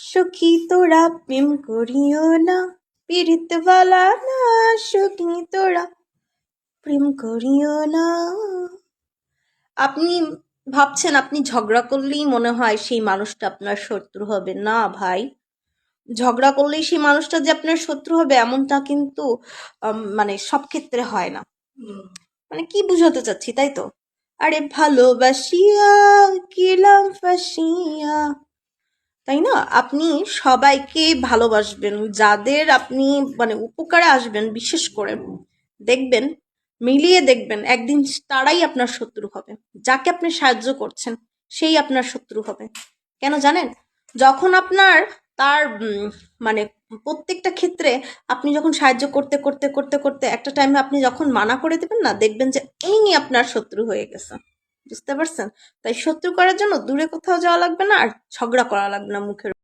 সখী তোরা প্রেম করিও না, পীড়িতওয়ালা না। সখী তোরা প্রেম করিও না। আপনি ভাবছেন আপনি ঝগড়া করলেই মনে হয় সেই মানুষটা আপনার শত্রু হবে। না ভাই, ঝগড়া করলেই সেই মানুষটা যে আপনার শত্রু হবে এমনটা কিন্তু মানে সব ক্ষেত্রে হয় না। মানে কি বুঝাতে চাচ্ছি তাই তো? আরে ভালোবাসিয়া গেলাম ফাঁসিয়া, তাই না? আপনি সবাইকে ভালোবাসবেন, যাদের আপনি মানে উপকারে আসবেন, বিশেষ করে দেখবেন, মিলিয়ে দেখবেন একদিন তারাই আপনার শত্রু হবে। যাকে আপনি সাহায্য করছেন সেই আপনার শত্রু হবে। কেন জানেন? যখন আপনার তার মানে প্রত্যেকটা ক্ষেত্রে আপনি যখন সাহায্য করতে করতে করতে করতে একটা টাইমে আপনি যখন মানা করে দেবেন না, দেখবেন যে উনি আপনার শত্রু হয়ে গেছে। বুঝতে পারছেন? তাই শত্রু করার জন্য দূরে কোথাও যাওয়া লাগবে না, আর ঝগড়া করা লাগবে না মুখের